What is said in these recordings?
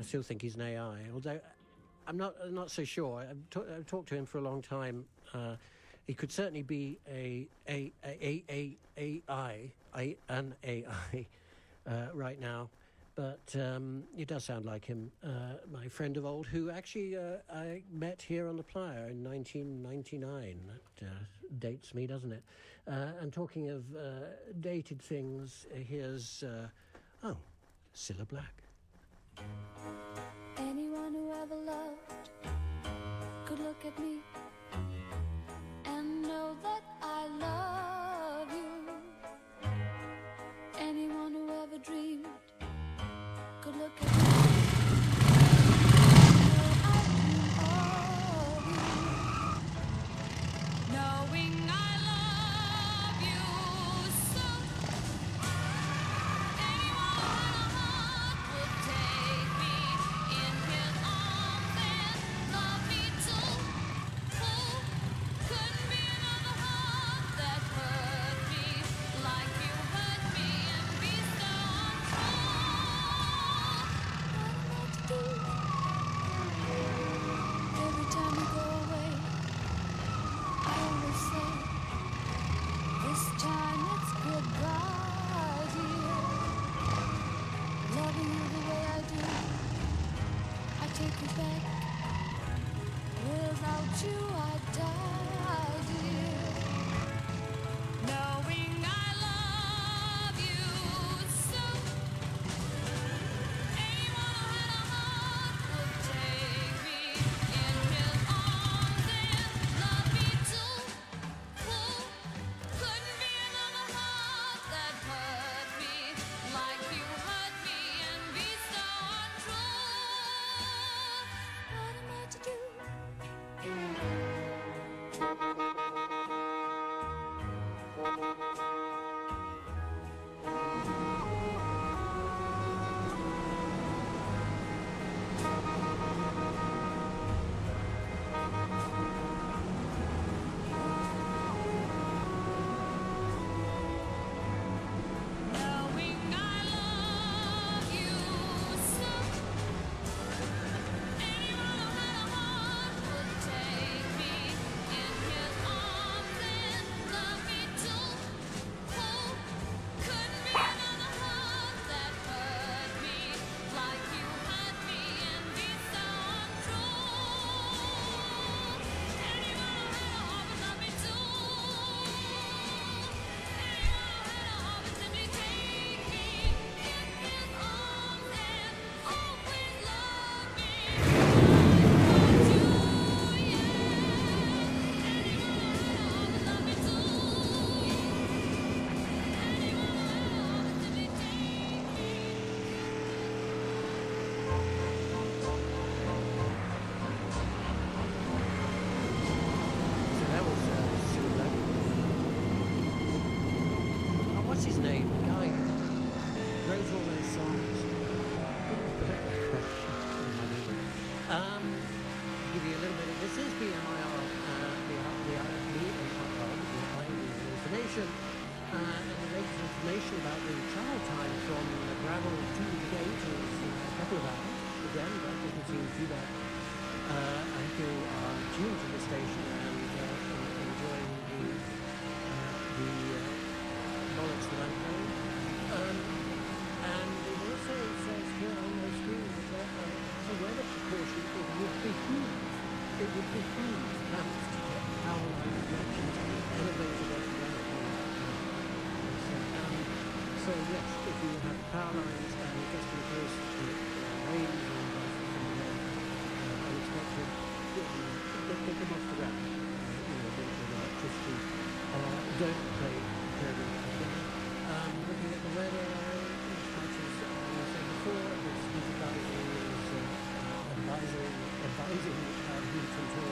I still think he's an AI, although I'm not so sure. I've talked to him for a long time. He could certainly be an AI right now, but it does sound like him. My friend of old, who actually I met here on the Playa in 1999. That dates me, doesn't it? And talking of dated things, here's Cilla Black. Anyone who ever loved could look at me and know that I love you. Anyone who ever dreamed could look at me and know I dream of you. Knowing I love you so. Anyone who had a heart would take me in his arms and love me too. Couldn't be another heart that hurt me like you hurt me and be so untrue. What am I to do? Every time you go away, I always say, this time it's goodbye, dear. Loving you the way I do, I take you back. Without you I die, dear. Knowing I love you so. Anyone who had a heart would take me in his arms and love me too. Couldn't be another heart that hurt me like you hurt me and be so untrue. What am I to do? Knowing I love you so. Anyone who had a heart would take me in his arms and love me too. Couldn't be another heart that hurt me like you hurt me and be so untrue. Anyone who had a heart would love me too. Anyone who had a heart would simply take me in his arms and always love me. Anyone who had a heart would love me too. So that was Cilla Black. Oh, what's his name? The guy who wrote all those songs. Give you a little bit of this is BMIR, information, and the latest information about the travel time from the gravel to the gate is a couple of hours. Again, that doesn't seem too bad. I hope you are tuned to the station and enjoying the bollocks that I'm playing. And it also says here on the screen that as a weather precaution, it would behoove perhaps to get power line connections elevated off the ground. So yes, if you have power lines and you're just in close to rains or unexpected, get them off the ground. With electricity. Don't play very well. Looking at the weather, as much as I said before, this heat advisory is advising heat until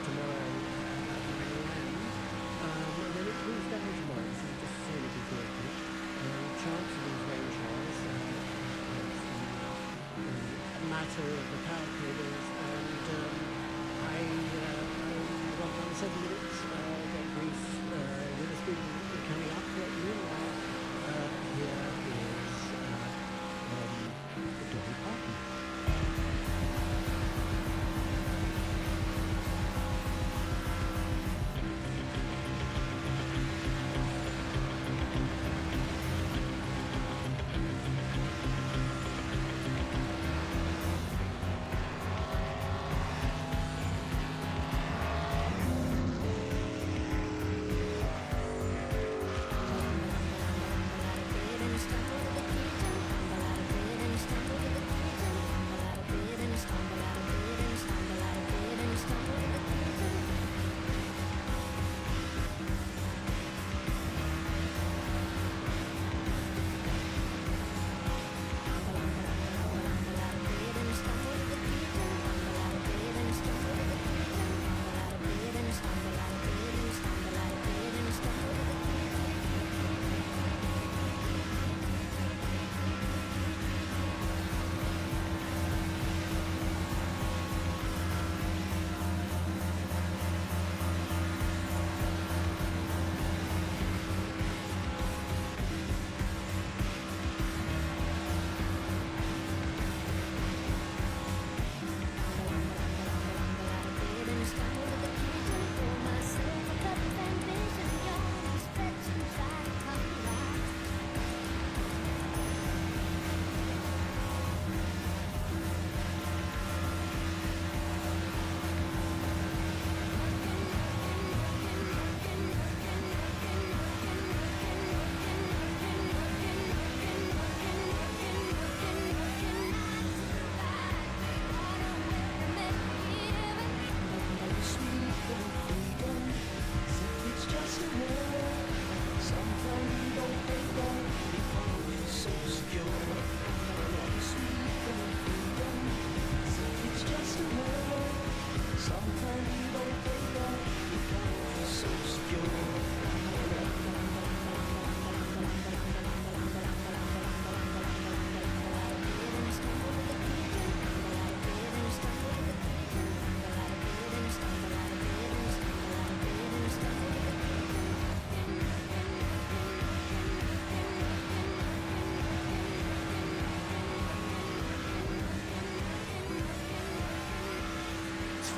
tomorrow at 9 a.m. And then it cools down tomorrow, so just slowly be careful. Chance of these rain showers, a matter of the power cables, and I got on 7 minutes, got Greece with a speed coming up. Meanwhile, here is Dolly Parton.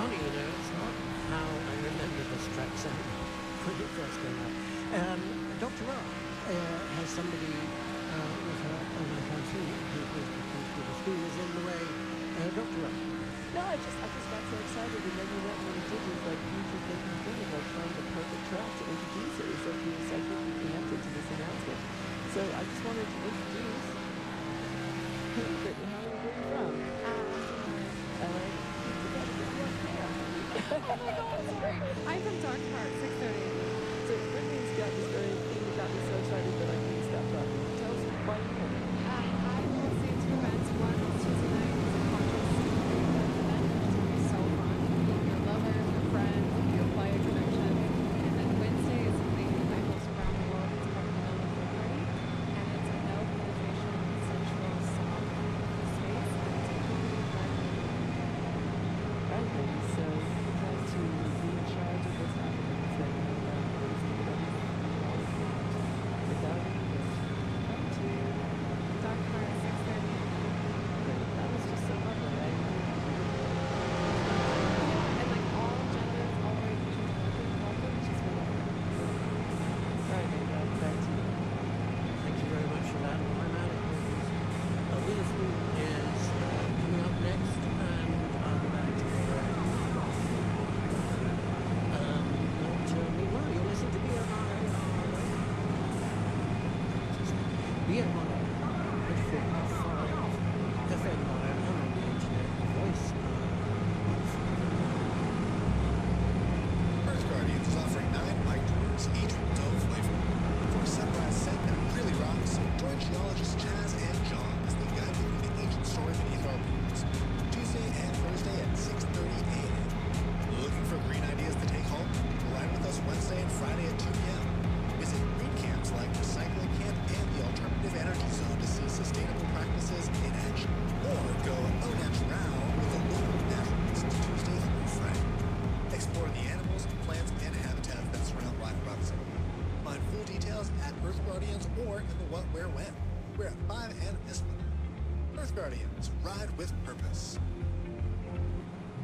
funny, you know, it's not how I remember this track sounding when it first came out. Dr. R has somebody with her, and I can't see who the screen is in the way. Dr. R. No, I just got so excited, and then you went and you did this like future thinking thing of like trying the perfect track to introduce it. So you psychically connected to this announcement. So I just wanted to introduce Brittany. Where are you from? Oh my god, sorry. I'm from Stockcar, 6:30. So Brittany's got this very thing that got me so excited that I couldn't stop talking. Tell us why you came. I will see two events. One is Tuesday night, it's a conscious event, which is going to be so fun. Meet your lover, your friend, your player connection. And then Wednesday is something that I host around the world. It's called the No Liquor Party. And it's a no penetration, sensual song space. And it's completely private. Right, ladies. So you guys to be in charge of what's happening. So without any come to Stockcar at 6:30. that was just so lovely. And like all genders, all orientations, welcome, which is really cool. All right, maybe back to you. Thank you very much for that. I'm out of here. Witherspoon is coming up next, and I'm back to meanwhile, you're listening to BMI 24.5 FM and on the internet, voice. Earth Guardians is offering 9 bike tours, each with its own flavor. For a sunrise set that really rocks, join geologists Chaz and John as they guide you through the ancient story beneath our boots. Tuesday and Thursday at 6:30 a.m. Looking for green ideas to take home? Ride with us Wednesday and Friday at 2 p.m. Visit green camps like Recycling Camp and the Alternative Energy Zone to see sustainable practices in action. Or go au natural with a local naturalist Tuesday through Friday. Explore the animals, plants, and habitats that surround Black Rock City. Find full details at Earth Guardians or in the What, Where, When. We're at 5 and Islip. Earth Guardians, ride with purpose.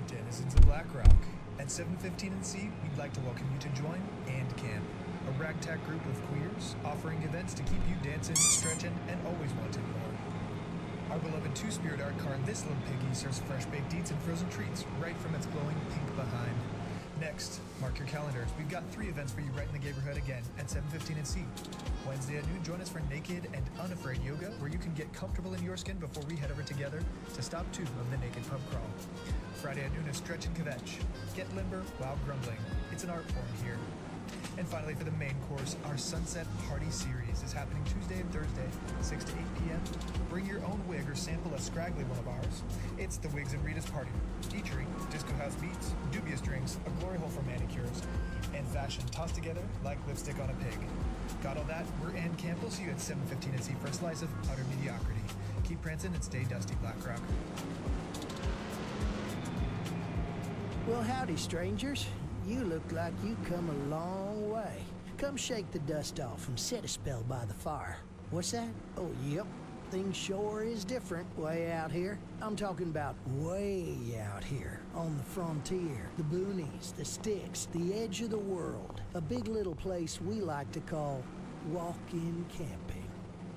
Denizens of Black Rock. At 715 & C, we'd like to welcome you to join And Camp, a ragtag group of queers offering events to keep you dancing, stretching, and always wanting more. Our beloved two-spirit art car, This Little Piggy, serves fresh baked eats and frozen treats right from its glowing pink behind. Next, mark your calendars. We've got 3 events for you right in the neighborhood again at 715 & C. Wednesday at noon, join us for Naked and Unafraid Yoga, where you can get comfortable in your skin before we head over together to stop 2 of the Naked Pub Crawl. Friday at noon is Stretch and Kvetch. Get limber while grumbling. It's an art form here. And finally, for the main course, our Sunset Party Series is happening Tuesday and Thursday, 6 to 8 p.m. Bring your own wig or sample a scraggly one of ours. It's the Wigs and Rita's Party, featuring disco house beats, dubious drinks, a glory hole for manicures, and fashion tossed together like lipstick on a pig. Got all that? We're And Camp. We'll see you at 715 & C for a slice of utter mediocrity. Keep prancing and stay dusty, Black Rock. Well, howdy, strangers. You look like you come a long way. Come shake the dust off and set a spell by the fire. What's that? Oh, yep. Things sure is different way out here. I'm talking about way out here on the frontier, the boonies, the sticks, the edge of the world. A big little place we like to call walk-in camping.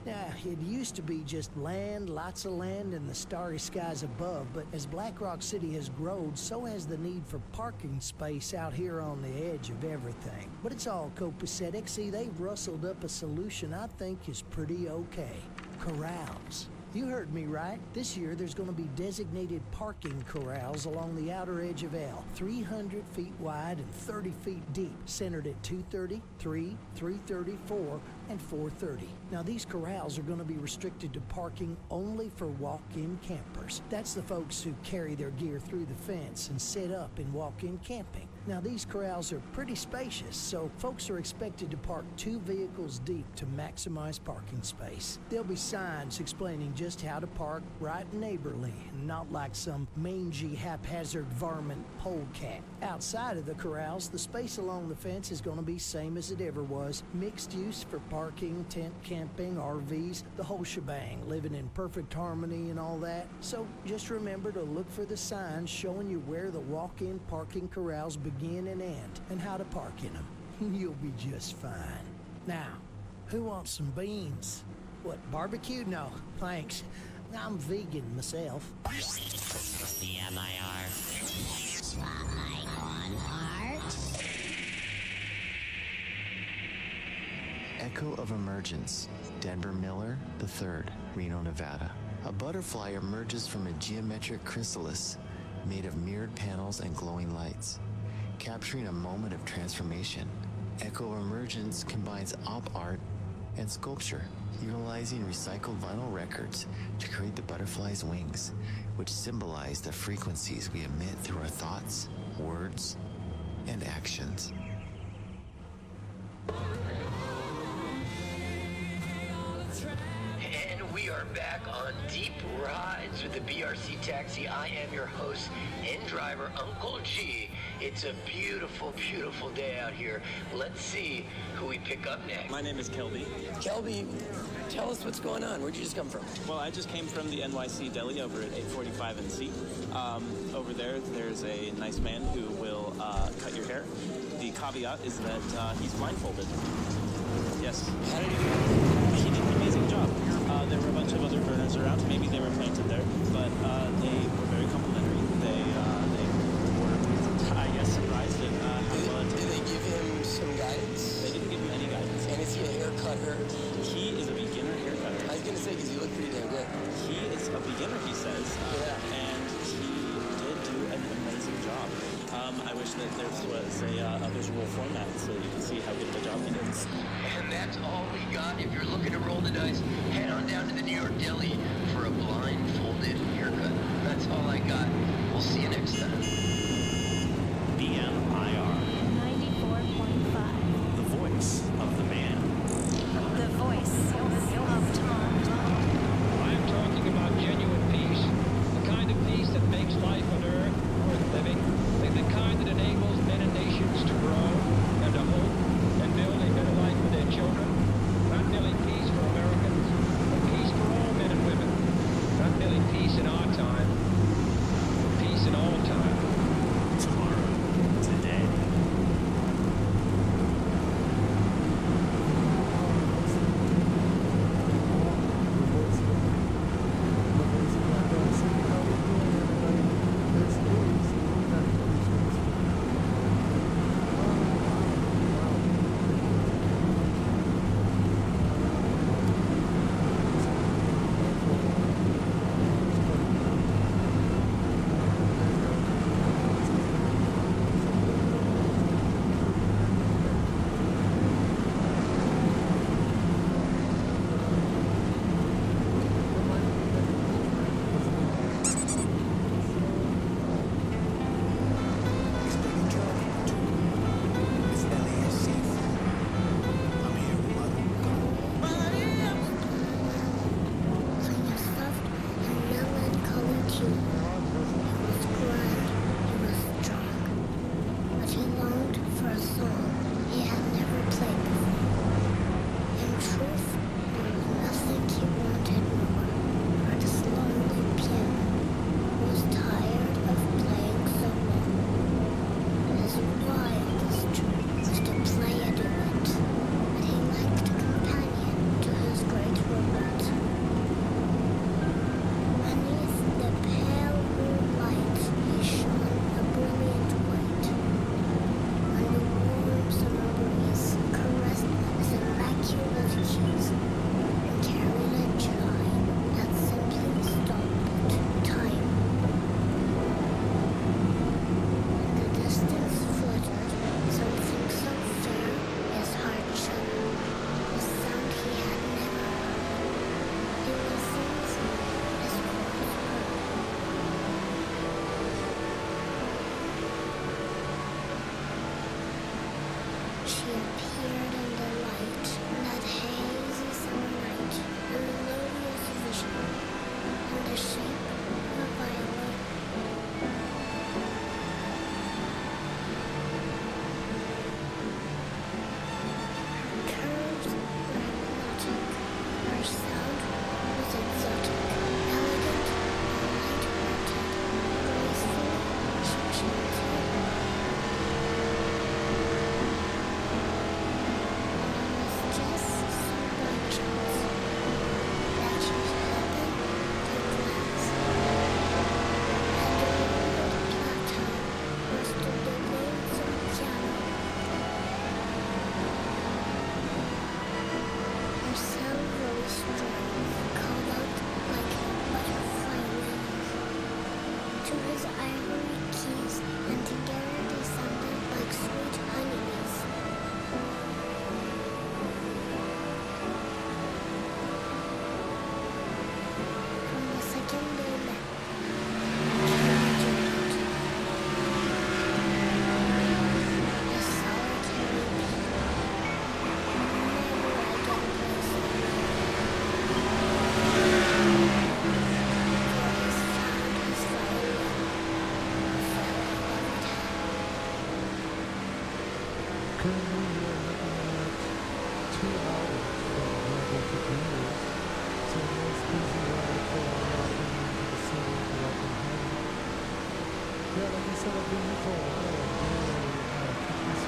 Now, it used to be just land, lots of land, and the starry skies above, but as Black Rock City has grown, so has the need for parking space out here on the edge of everything. But it's all copacetic. See, they've rustled up a solution I think is pretty okay. Corrals. You heard me right. This year there's going to be designated parking corrals along the outer edge of L, 300 feet wide and 30 feet deep, centered at 230, 3, 330, 4, and 430. Now these corrals are going to be restricted to parking only for walk-in campers. That's the folks who carry their gear through the fence and set up in walk-in camping. Now, these corrals are pretty spacious, so folks are expected to park 2 vehicles deep to maximize parking space. There'll be signs explaining just how to park right neighborly, and not like some mangy, haphazard varmint polecat. Outside of the corrals, the space along the fence is going to be same as it ever was. Mixed use for parking, tent camping, RVs, the whole shebang, living in perfect harmony and all that. So just remember to look for the signs showing you where the walk-in parking corrals begin and end, and how to park in them. You'll be just fine. Now, who wants some beans? What, barbecue? No, thanks. I'm vegan myself. The MIR. Spotlight on art. Echo of Emergence, Denver Miller III, Reno, Nevada. A butterfly emerges from a geometric chrysalis made of mirrored panels and glowing lights, capturing a moment of transformation. Echo Emergence combines op art and sculpture, utilizing recycled vinyl records to create the butterfly's wings, which symbolize the frequencies we emit through our thoughts, words, and actions. And we are back on Deep Rides with the BRC Taxi. I am your host and driver, Uncle G. It's a beautiful, beautiful day out here. Let's see who we pick up next. My name is Kelby. Kelby, tell us what's going on. Where'd you just come from? Well, I just came from the NYC Deli over at 845 and C. Over there's a nice man who will cut your hair. The caveat is that he's blindfolded. Yes. How did he do it? He did an amazing job. There were a bunch of other burners around. Maybe they were planted there, but they were very complimentary. They were, I guess, surprised at how well it Did they give him some guidance? They didn't give him any guidance. And is he a hair cutter? He is a beginner hair cutter. I was going to say, because you look pretty damn good. He is a beginner, he says, and he did do an amazing job. I wish that there was a visual format so you can see how good of a job he did. And that's all we got. If you're looking to roll the dice, head on down to the New York Deli for a blindfolded haircut. That's all I got. We'll see you next time. BMIR. 94.5. The voice of the man. The voice of Tom. I'm talking about genuine peace, the kind of peace that makes life on Earth worth living, the kind that enables men and nations to grow and to hope and build a better life for their children. Not merely peace for Americans, but peace for all men and women. Not merely peace in our time, but peace in all time. Tomorrow. Today. to his ivory keys, and together they sounded like sweet honeybees. From the second they met, a solitary bee, never again placed. Currently, we are looking at 2 hours from Louisville to Greenwood, so a nice easy ride for walking into the city, walking home. Yeah, like I said, I've been here for a while. Keep this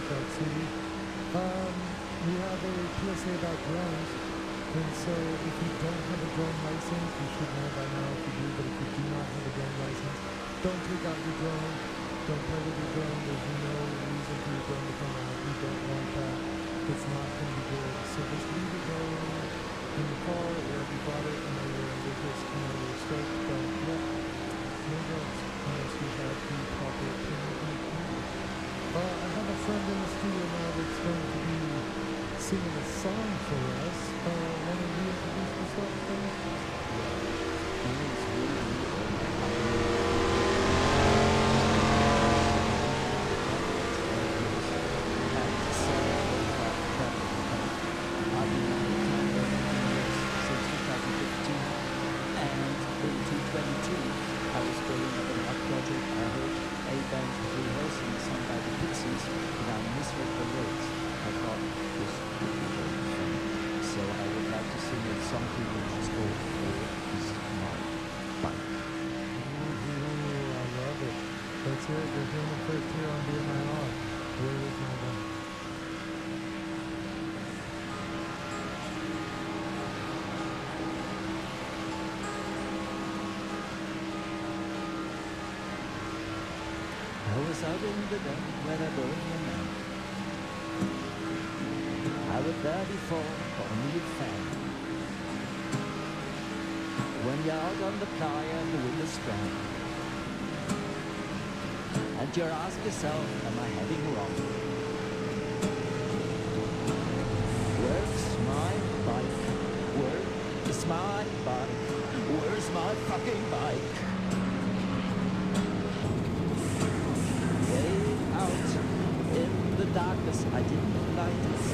that city. We have a PSA about drones, and so if you don't have a drone license, you should know by now if you do, but if you do not have a drone license, don't take out your drone, don't play with your drone, there's no reason for your drone to come out, you don't want that, it's not going to be good, so just leave your drone in the car, or wherever you bought it, you're just, you're stoked, but yeah, no drones, unless you have the proper permit. I have a friend in the studio now that's going to be singing a song for us. Want to reintroduce yourself, friend? My name's I've been on the since 2015, and in 2022 I was building up an art project. I heard a band rehearsing a song by the Pixies, and I misheard the lyrics. I thought this would be very fun, so I would like to sing a song to you which is called "Where Is My Bike?" Ooh, I love it. Let's hear it. You're doing it first here on BMIR. Where is my bike? I was out in the den when I burned my man. I was there before, only a fan. When you're out on the playa and the wind is strong, and you ask yourself, am I heading wrong? Where's my bike? Where is my bike? Where's my fucking bike? Out in the darkness, I didn't light it.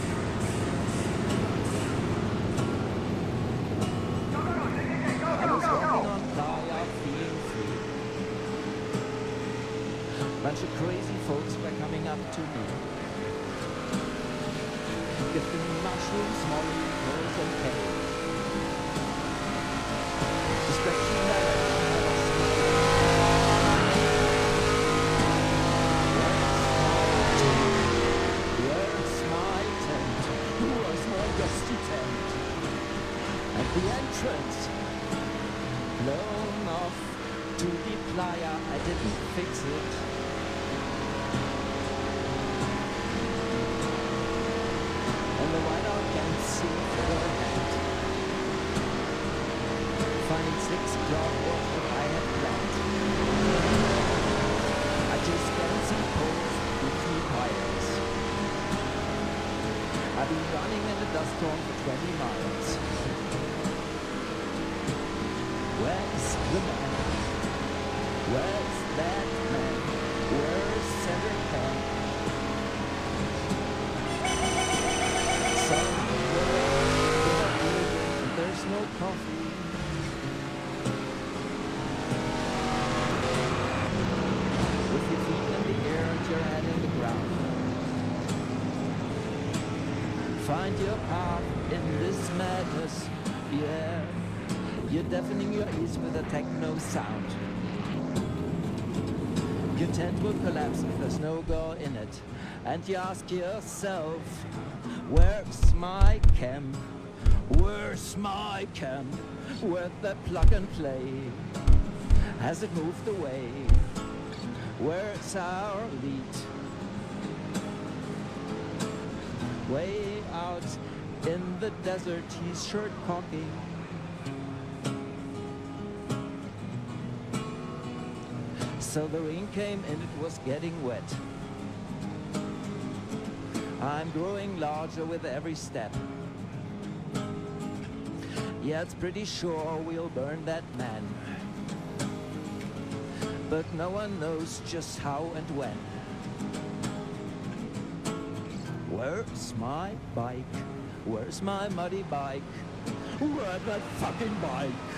I was walking on playa, feeling free. Bunch of crazy folks were coming up to me, gifting me mushrooms, mollywood, and cake. Stretching direction, I lost my way. At the entrance, blown off to the playa, I didn't fix it. And the whiteout can see for her hand, finding 6 o'clock was what I had planned. I just can't see poles with 3 pirates. I've been running in the dust storm for 20 miles. Where's the man? Where's that man? Where's Center Camp? Somewhere in a building, there's no coffee. With your feet in the air and your head in the ground, find your path in this madness, yeah. You're deafening your ears with a techno sound. Your tent will collapse if there's no go in it. And you ask yourself, where's my camp? Where's my camp? Where'd the plug and play? Has it moved away? Where's our lead? Way out in the desert, he's shirt cocking. So the rain came and it was getting wet. I'm growing larger with every step. Yeah, it's pretty sure we'll burn that man. But no one knows just how and when. Where's my bike? Where's my muddy bike? Where's that fucking bike?